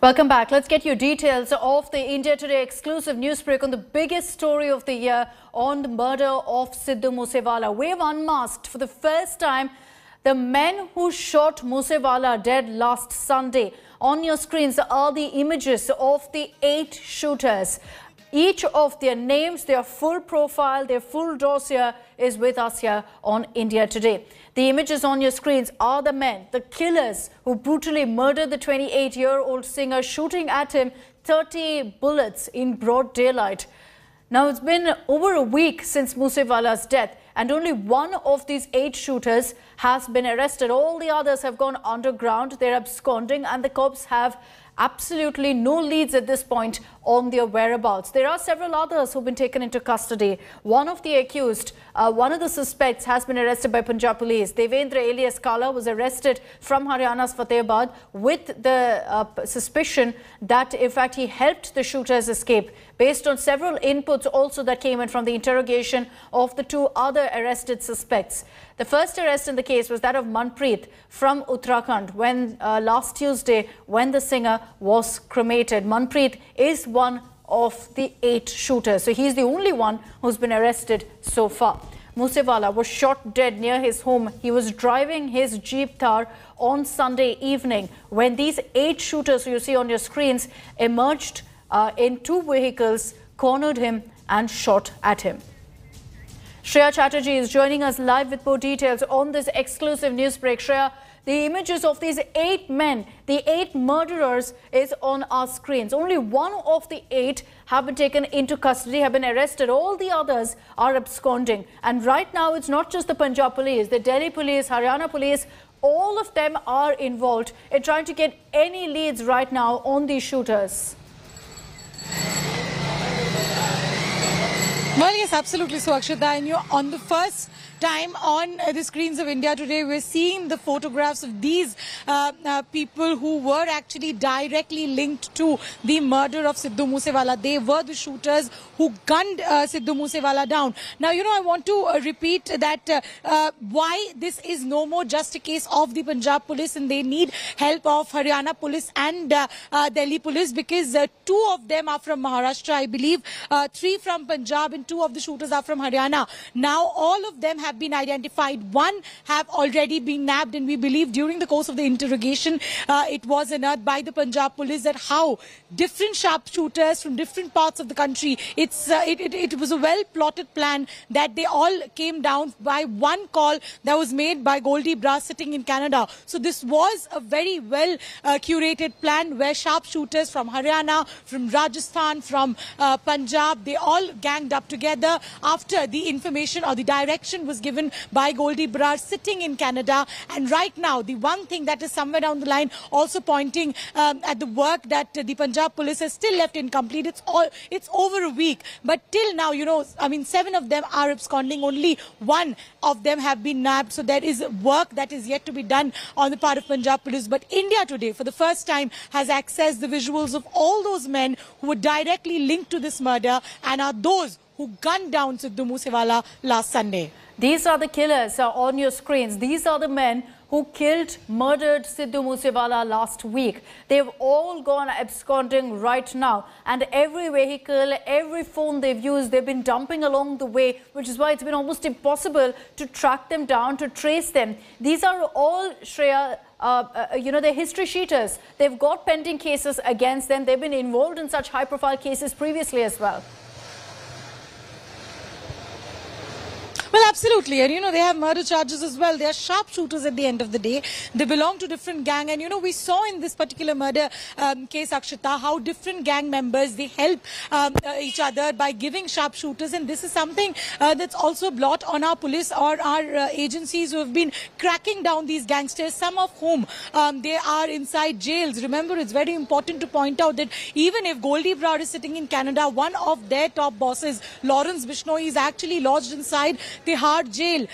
Welcome back. Let's get you details of the India Today exclusive news break on the biggest story of the year on the murder of Sidhu Moosewala. We've unmasked for the first time the men who shot Moosewala dead last Sunday. On your screens are the images of the 8 shooters. Each of their names, their full profile, their full dossier is with us here on India Today. The images on your screens are the men, the killers who brutally murdered the 28-year-old singer, shooting at him 30 bullets in broad daylight. Now, it's been over a week since Moosewala's death, and only one of these 8 shooters has been arrested. All the others have gone underground. They're absconding, and the cops have absolutely no leads at this point on their whereabouts. There are several others who've been taken into custody. One of the accused, one of the suspects, has been arrested by Punjab police. Devendra alias Kala was arrested from Haryana's Fatehbad with the suspicion that in fact he helped the shooters escape. Based on several inputs also that came in from the interrogation of the 2 other arrested suspects. The first arrest in the case was that of Manpreet from Uttarakhand when last Tuesday when the singer was cremated. Manpreet is one of the 8 shooters. So he's the only one who's been arrested so far. Moosewala was shot dead near his home. He was driving his Jeep Thar on Sunday evening when these 8 shooters who you see on your screens emerged in 2 vehicles, cornered him and shot at him. Shreya Chatterjee is joining us live with more details on this exclusive news break. Shreya, the images of these 8 men, the 8 murderers, is on our screens. Only one of the 8 have been taken into custody, have been arrested. All the others are absconding. And right now, it's not just the Punjab police, the Delhi police, Haryana police, all of them are involved in trying to get any leads right now on these shooters. Well, yes, absolutely so, Akshita. And you're on the first time on the screens of India Today, we're seeing the photographs of these people who were actually directly linked to the murder of Sidhu Moosewala. They were the shooters who gunned Sidhu Moosewala down. Now, I want to repeat that why this is no more just a case of the Punjab police, and they need help of Haryana police and Delhi police, because 2 of them are from Maharashtra, I believe, 3 from Punjab, and 2 of the shooters are from Haryana. Now, all of them have been identified. 1 have already been nabbed, and we believe during the course of the interrogation, it was unearthed by the Punjab police that how different sharpshooters from different parts of the country, it was a well-plotted plan that they all came down by 1 call that was made by Goldie Brass sitting in Canada. So this was a very well curated plan where sharpshooters from Haryana, from Rajasthan, from Punjab, they all ganged up together after the information or the direction was given by Goldie Brass sitting in Canada. And right now, the one thing that is somewhere down the line also pointing at the work that the Punjab police has still left incomplete. It's over a week, but till now, 7 of them are absconding. Only 1 of them have been nabbed. So there is work that is yet to be done on the part of Punjab police. But India Today, for the first time, has accessed the visuals of all those men who were directly linked to this murder and are those who gunned down Sidhu Moosewala last Sunday. These are the killers on your screens. These are the men who murdered Sidhu Moosewala last week. They've all gone absconding right now. And every vehicle, every phone they've used, they've been dumping along the way, which is why it's been almost impossible to track them down, to trace them. These are all, Shreya, they're history sheeters. They've got pending cases against them. They've been involved in such high-profile cases previously as well. Well, absolutely. And, they have murder charges as well. They are sharpshooters at the end of the day. They belong to different gang. And, we saw in this particular murder case, Akshita, how different gang members, they help each other by giving sharpshooters. And this is something that's also blot on our police or our agencies who have been cracking down these gangsters, some of whom they are inside jails. Remember, it's very important to point out that even if Goldie Brass is sitting in Canada, one of their top bosses, Lawrence Bishnoi, is actually lodged inside the Tihar jail.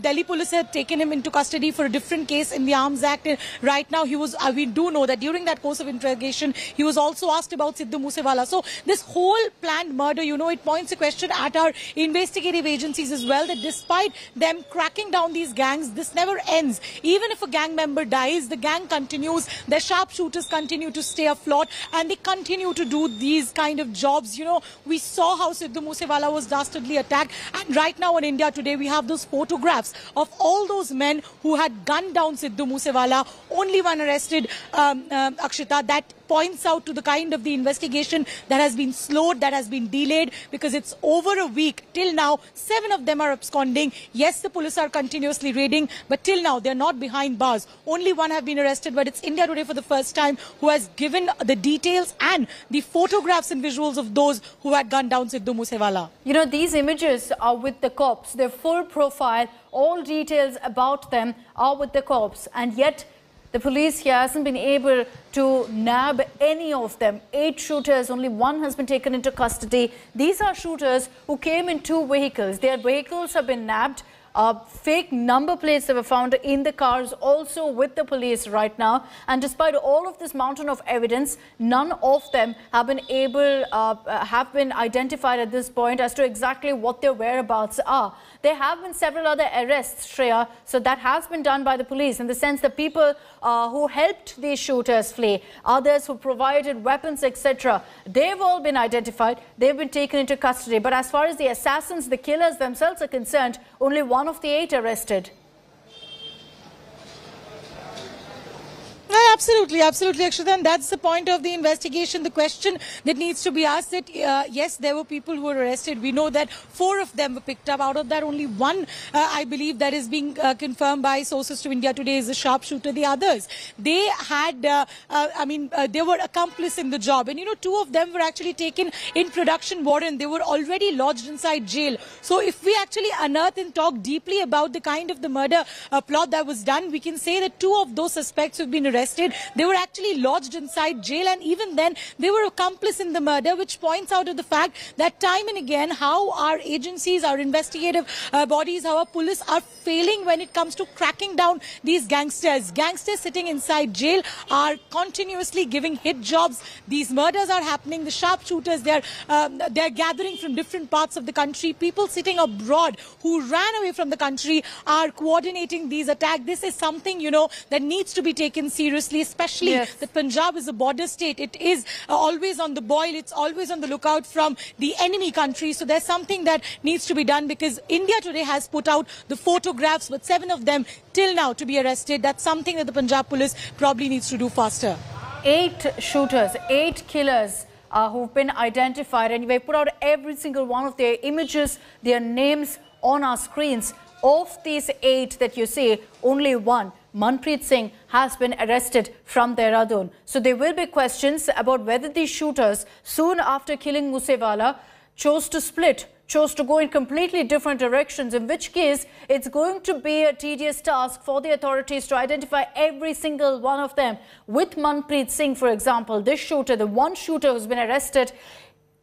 Delhi police had taken him into custody for a different case in the Arms Act. And right now, he was. We do know that during that course of interrogation, he was also asked about Sidhu Moosewala. So this whole planned murder, it points a question at our investigative agencies as well, that despite them cracking down these gangs, this never ends. Even if a gang member dies, the gang continues. Their sharpshooters continue to stay afloat, and they continue to do these kind of jobs. We saw how Sidhu Moosewala was dastardly attacked, and right now on India Today, we have those photographs of all those men who had gunned down Sidhu Moosewala. Only one arrested, Akshita. That points out to the kind of the investigation that has been slowed, that has been delayed, because it's over a week. Till now, 7 of them are absconding. Yes, the police are continuously raiding, but till now, they're not behind bars. Only one have been arrested, but it's India Today for the first time who has given the details and the photographs and visuals of those who had gunned down Sidhu Moosewala. These images are with the cops. Their full profile, all details about them are with the cops, and yet the police here hasn't been able to nab any of them. 8 shooters, only one has been taken into custody. These are shooters who came in 2 vehicles. Their vehicles have been nabbed. Fake number plates that were found in the cars also with the police right now. And despite all of this mountain of evidence, none of them have been identified at this point as to exactly what their whereabouts are. There have been several other arrests, Shreya, so that has been done by the police in the sense that people who helped these shooters flee, others who provided weapons, etc., they've all been identified, they've been taken into custody. But as far as the assassins, the killers themselves are concerned, only one of the 8 arrested. Absolutely, Akshita, and that's the point of the investigation. The question that needs to be asked that, yes, there were people who were arrested. We know that 4 of them were picked up. Out of that, only one, I believe, that is being confirmed by sources to India Today is a sharpshooter. The others, they had, they were accomplices in the job. And, 2 of them were actually taken in production warrant. They were already lodged inside jail. So if we actually unearth and talk deeply about the kind of the murder plot that was done, we can say that 2 of those suspects who have been arrested, they were actually lodged inside jail, and even then they were accomplices in the murder, which points out to the fact that time and again how our agencies, our investigative bodies, how our police are failing when it comes to cracking down these gangsters. Gangsters sitting inside jail are continuously giving hit jobs. These murders are happening. The sharpshooters, they're gathering from different parts of the country. People sitting abroad who ran away from the country are coordinating these attacks. This is something, that needs to be taken seriously, especially that Punjab is a border state. It is always on the boil. It's always on the lookout from the enemy country. So there's something that needs to be done, because India Today has put out the photographs, but 7 of them till now to be arrested. That's something that the Punjab police probably needs to do faster. 8 shooters, 8 killers who've been identified, and we've put out every single one of their images, their names on our screens. Of these 8 that you see, only one, Manpreet Singh, has been arrested from Dehradun. So there will be questions about whether these shooters, soon after killing Moosewala, chose to split, chose to go in completely different directions, in which case it's going to be a tedious task for the authorities to identify every single one of them. With Manpreet Singh, for example, this shooter, the one shooter who's been arrested,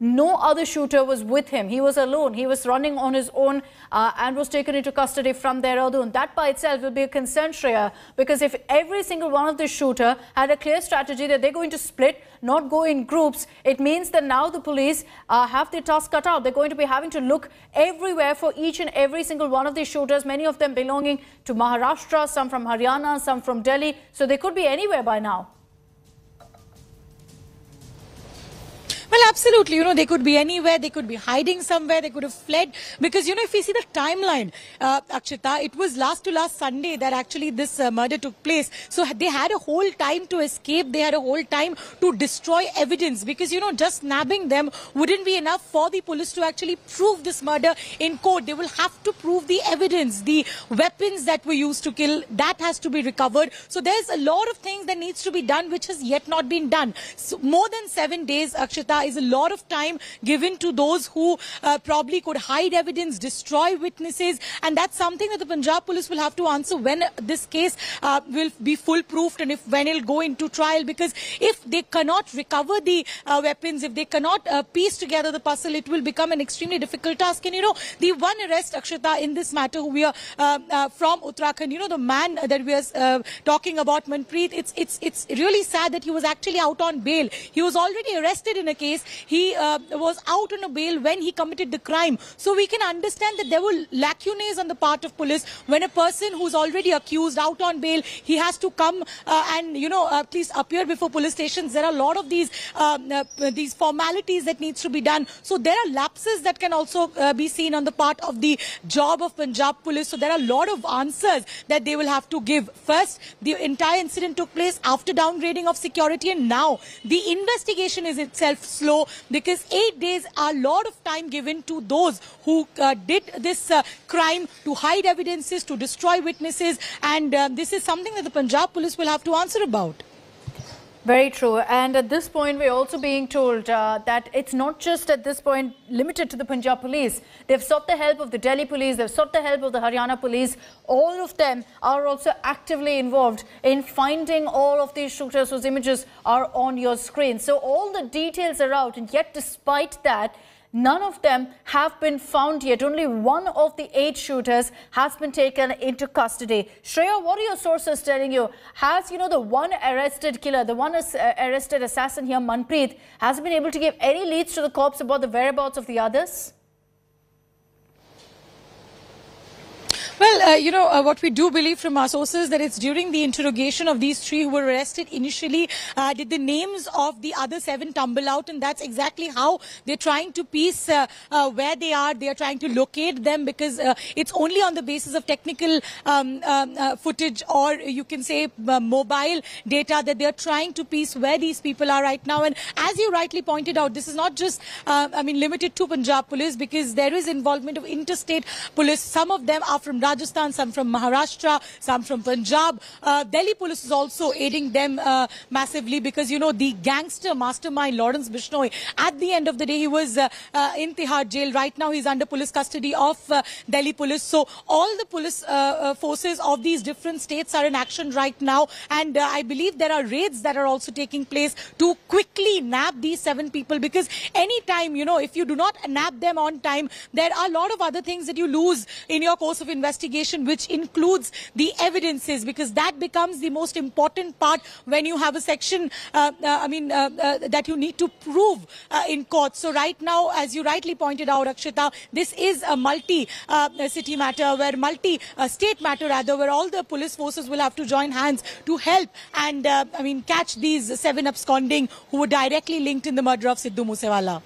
no other shooter was with him. He was alone. He was running on his own and was taken into custody from Dehradun. That by itself will be a concern, Shreya, because if every single one of the shooter had a clear strategy that they're going to split, not go in groups, it means that now the police have their task cut out. They're going to be having to look everywhere for each and every single one of these shooters, many of them belonging to Maharashtra, some from Haryana, some from Delhi. So they could be anywhere by now. Well, absolutely. They could be anywhere. They could be hiding somewhere. They could have fled. Because, if you see the timeline, Akshita, it was last Sunday that actually this murder took place. So they had a whole time to escape. They had a whole time to destroy evidence. Because, just nabbing them wouldn't be enough for the police to actually prove this murder in court. They will have to prove the evidence, the weapons that were used to kill. That has to be recovered. So there's a lot of things that needs to be done which has yet not been done. So more than 7 days, Akshita, is a lot of time given to those who probably could hide evidence, destroy witnesses, and that's something that the Punjab police will have to answer when this case will be foolproofed and when it'll go into trial, because if they cannot recover the weapons, if they cannot piece together the puzzle, it will become an extremely difficult task. And the one arrest, Akshita, in this matter, who we are from Uttarakhand, the man that we are talking about, Manpreet, it's really sad that he was actually out on bail. He was already arrested in a case. He was out on a bail when he committed the crime. So we can understand that there were lacunae on the part of police when a person who's already accused out on bail, he has to come and please appear before police stations. There are a lot of these formalities that needs to be done. So there are lapses that can also be seen on the part of the job of Punjab police. So there are a lot of answers that they will have to give. First, the entire incident took place after downgrading of security, and now the investigation is itself slow because 8 days are a lot of time given to those who did this crime, to hide evidences, to destroy witnesses, and this is something that the Punjab police will have to answer about. Very true. And at this point, we're also being told that it's not just at this point limited to the Punjab police. They've sought the help of the Delhi police. They've sought the help of the Haryana police. All of them are also actively involved in finding all of these shooters whose images are on your screen. So all the details are out. And yet, despite that, none of them have been found yet. Only one of the 8 shooters has been taken into custody. Shreya, what are your sources telling you? Has, the one arrested killer, the one arrested assassin here, Manpreet, has been able to give any leads to the cops about the whereabouts of the others? Well, what we do believe from our sources that it's during the interrogation of these 3 who were arrested initially, did the names of the other 7 tumble out, and that's exactly how they're trying to piece where they are. They are trying to locate them because it's only on the basis of technical footage, or you can say mobile data, that they're trying to piece where these people are right now. And as you rightly pointed out, this is not just, limited to Punjab police, because there is involvement of interstate police. Some of them are from Rajasthan, some from Maharashtra, some from Punjab. Delhi police is also aiding them massively because, the gangster mastermind Lawrence Bishnoi, at the end of the day, he was in Tihar jail. Right now, he's under police custody of Delhi police. So all the police forces of these different states are in action right now. And I believe there are raids that are also taking place to quickly nab these 7 people, because anytime, if you do not nab them on time, there are a lot of other things that you lose in your course of investigation, which includes the evidences, because that becomes the most important part when you have a section that you need to prove in court. So right now, as you rightly pointed out, Akshita, this is a multi-city matter, multi-state matter rather, where all the police forces will have to join hands to help and catch these 7 absconding who were directly linked in the murder of Sidhu Moosewala.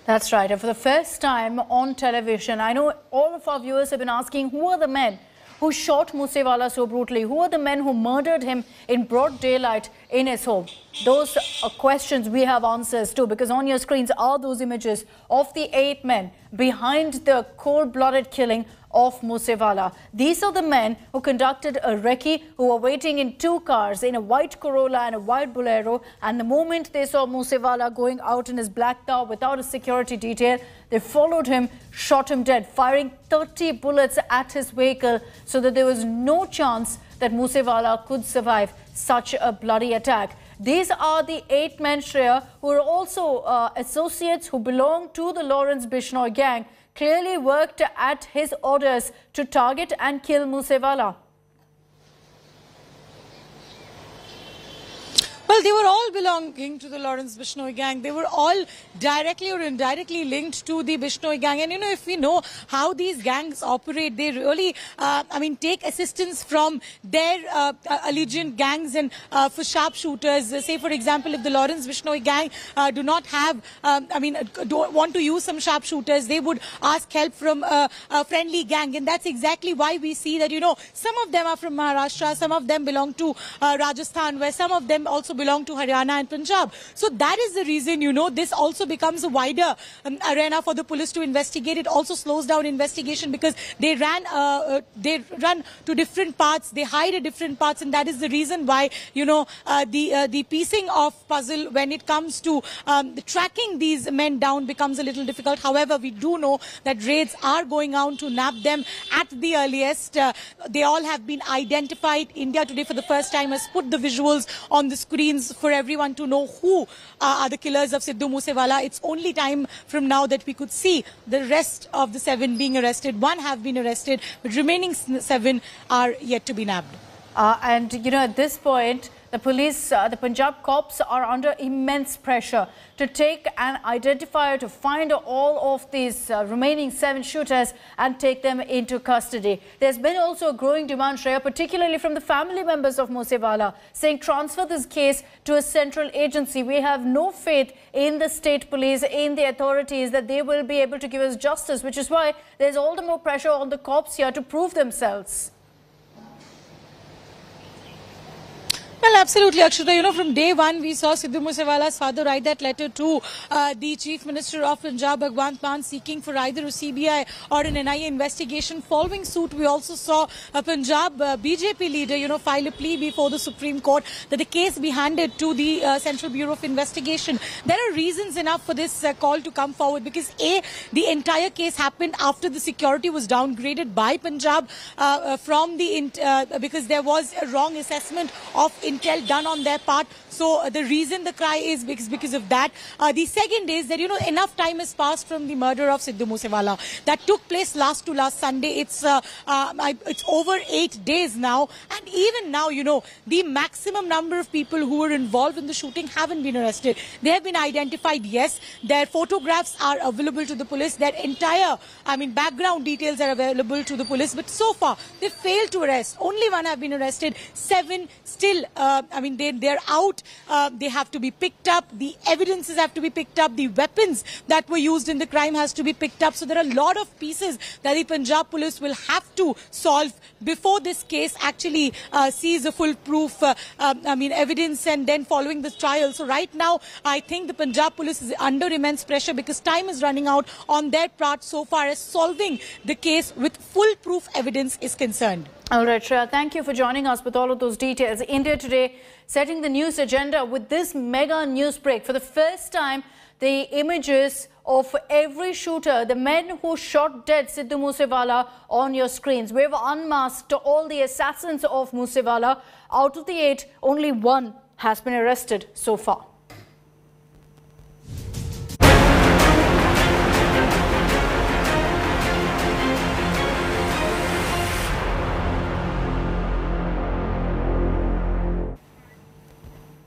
That's right. And for the first time on television, I know all of our viewers have been asking, who are the men who shot Moosewala so brutally? Who are the men who murdered him in broad daylight in his home? Those are questions we have answers to, because on your screens are those images of the 8 men behind the cold-blooded killing of Moosewala. These are the men who conducted a recce, who were waiting in 2 cars, in a white Corolla and a white Bolero, and the moment they saw Moosewala going out in his black car without a security detail, they followed him, shot him dead, firing 30 bullets at his vehicle, so that there was no chance that Moosewala could survive such a bloody attack. These are the 8 men, Shreya, who are also associates who belong to the Lawrence Bishnoi gang, clearly worked at his orders to target and kill Moosewala. Well, they were all belonging to the Lawrence Bishnoi gang. They were all directly or indirectly linked to the Bishnoi gang. And, if we know how these gangs operate, they really, take assistance from their allegiant gangs and for sharpshooters. Say, for example, if the Lawrence Bishnoi gang do not have, don't want to use some sharpshooters, they would ask help from a friendly gang. And that's exactly why we see that, some of them are from Maharashtra, some of them belong to Rajasthan, where some of them also belong to Haryana and Punjab. So that is the reason, you know, this also becomes a wider arena for the police to investigate. It also slows down investigation because they run to different parts, they hide at different parts, and that is the reason why, you know, the piecing of puzzle when it comes to tracking these men down becomes a little difficult. However, we do know that raids are going on to nab them at the earliest. They all have been identified. India Today for the first time has put the visuals on the screens for everyone to know who are the killers of Sidhu Moosewala. It's only time from now that we could see the rest of the 7 being arrested. 1 have been arrested, but remaining 7 are yet to be nabbed. And, you know, at this point, the police, the Punjab cops are under immense pressure to take an identifier to find all of these remaining 7 shooters and take them into custody. There's been also a growing demand, Shreya, particularly from the family members of Moosewala, saying transfer this case to a central agency. We have no faith in the state police, in the authorities, that they will be able to give us justice, which is why there's all the more pressure on the cops here to prove themselves. Well, absolutely, Akshata. You know, from day one, we saw Sidhu Moosewala's father write that letter to the Chief Minister of Punjab, Bhagwant Mann, seeking for either a CBI or an NIA investigation. Following suit, we also saw a Punjab BJP leader, you know, file a plea before the Supreme Court that the case be handed to the Central Bureau of Investigation. There are reasons enough for this call to come forward because A, the entire case happened after the security was downgraded by Punjab because there was a wrong assessment of intel done on their part. So the reason the cry is because of that. The second is that, you know, enough time has passed from the murder of Sidhu Moosewala. That took place last Sunday. It's over 8 days now. And even now, you know, the maximum number of people who were involved in the shooting haven't been arrested. They have been identified, yes. Their photographs are available to the police. Their entire, background details are available to the police. But so far, they failed to arrest. Only 1 have been arrested. 7 still, they're out. They have to be picked up. The evidences have to be picked up. The weapons that were used in the crime has to be picked up. So there are a lot of pieces that the Punjab police will have to solve before this case actually sees a full proof, evidence and then following the trial. So right now, I think the Punjab police is under immense pressure because time is running out on their part so far as solving the case with full proof evidence is concerned. All right, Shreya, thank you for joining us with all of those details. India Today setting the news agenda with this mega news break. For the first time, the images of every shooter, the men who shot dead Sidhu Moosewala on your screens. We've unmasked all the assassins of Moosewala. Out of the 8, only 1 has been arrested so far.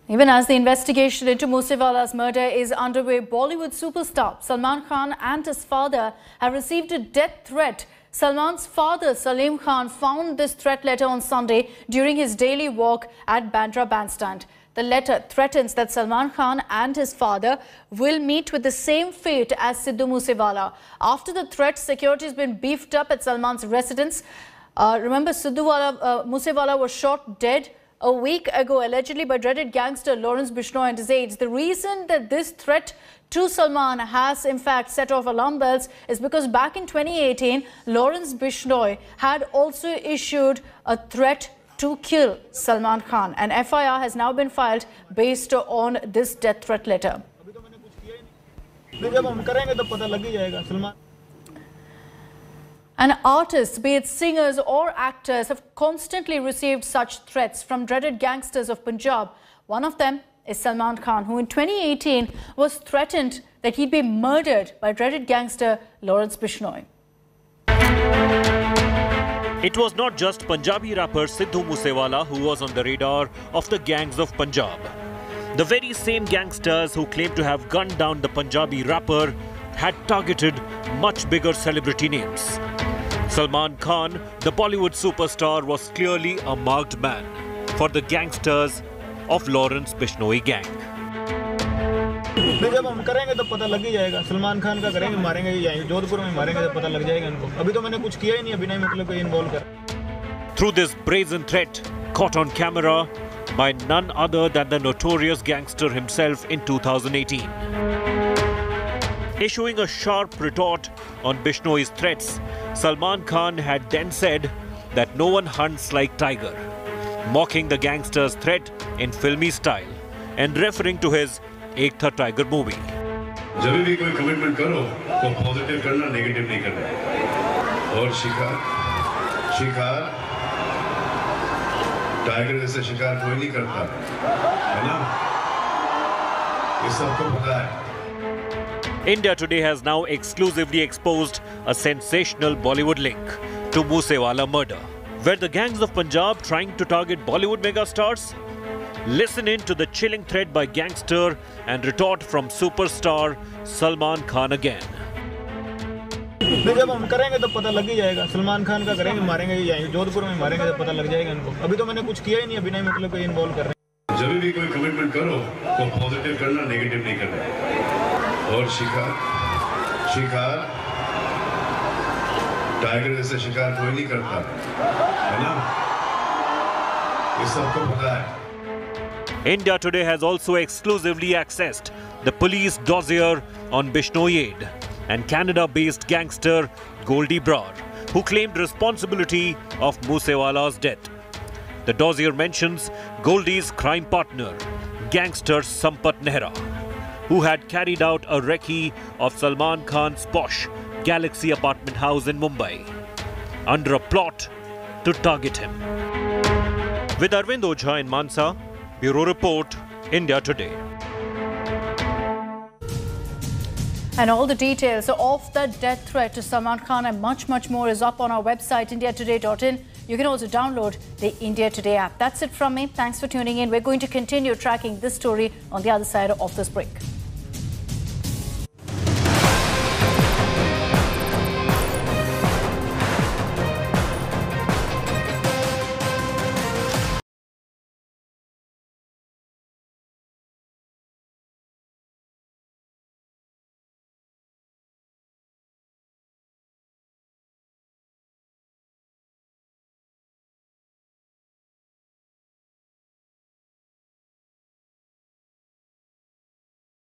Even as the investigation into Moosewala's murder is underway, Bollywood superstar Salman Khan and his father have received a death threat. Salman's father, Salim Khan, found this threat letter on Sunday during his daily walk at Bandra Bandstand. The letter threatens that Salman Khan and his father will meet with the same fate as Sidhu Moosewala. After the threat, security has been beefed up at Salman's residence. Remember, Moosewala was shot dead a week ago, allegedly by dreaded gangster Lawrence Bishnoi and his aides. The reason that this threat to Salman has in fact set off alarm bells is because back in 2018, Lawrence Bishnoi had also issued a threat to kill Salman Khan. An FIR has now been filed based on this death threat letter. And artists, be it singers or actors, have constantly received such threats from dreaded gangsters of Punjab. One of them is Salman Khan, who in 2018 was threatened that he'd be murdered by dreaded gangster Lawrence Bishnoi. It was not just Punjabi rapper Sidhu Moosewala who was on the radar of the gangs of Punjab. The very same gangsters who claimed to have gunned down the Punjabi rapper had targeted much bigger celebrity names. Salman Khan, the Bollywood superstar, was clearly a marked man for the gangsters of Lawrence Bishnoi gang. जब हम करेंगे तो पता लग ही जाएगा सलमान खान का करेंगे मारेंगे ही जाएंगे जोधपुर में मारेंगे तो पता लग जाएगा इनको अभी तो मैंने कुछ किया ही नहीं अभी नहीं मतलब कोई इन्वॉल्व कर Through this brazen threat caught on camera, by none other than the notorious gangster himself in 2018. Issuing a sharp retort on Bishnoi's threats, Salman Khan had then said that no one hunts like tiger, mocking the gangster's threat in filmy style and referring to his Ek Tha Tiger movie. जब भी कोई commitment करो तो positive करना, negative नहीं करना। और शिकार टाइगर जैसे शिकार कोई नहीं करता, है ना? ये सबको पता है। India Today has now exclusively exposed a sensational Bollywood link to Moosewala murder. Were the gangs of Punjab trying to target Bollywood megastars? Listen in to the chilling threat by Gangster and retort from superstar Salman Khan again. जब हम करेंगे तो पता लग ही जाएगा। सलमान खान का करेंगे, मारेंगे यहीं जोधपुर में मारेंगे तो पता लग जाएगा इनको। अभी तो मैंने कुछ किया ही नहीं, अभी नहीं मतलब कोई इन्वॉल्व कर रहे हैं। जब भी कोई कमिटमेंट करो तो पॉजिटिव करना, नेगेटिव नहीं करना। और शिकार टाइगर जैसे शिकार कोई नहीं करता, है ना? ये सबको पता है। India Today has also exclusively accessed the police dossier on Bishnoi and Canada-based gangster Goldie Brar, who claimed responsibility of Moosewala's death. The dossier mentions Goldie's crime partner, gangster Sampat Nehra, who had carried out a recce of Salman Khan's posh Galaxy apartment house in Mumbai, under a plot to target him. With Arvind Ojha in Mansa, Bureau Report, India Today. And all the details of the death threat to Salman Khan and much more is up on our website, indiatoday.in. You can also download the India Today app. That's it from me. Thanks for tuning in. We're going to continue tracking this story on the other side of this break.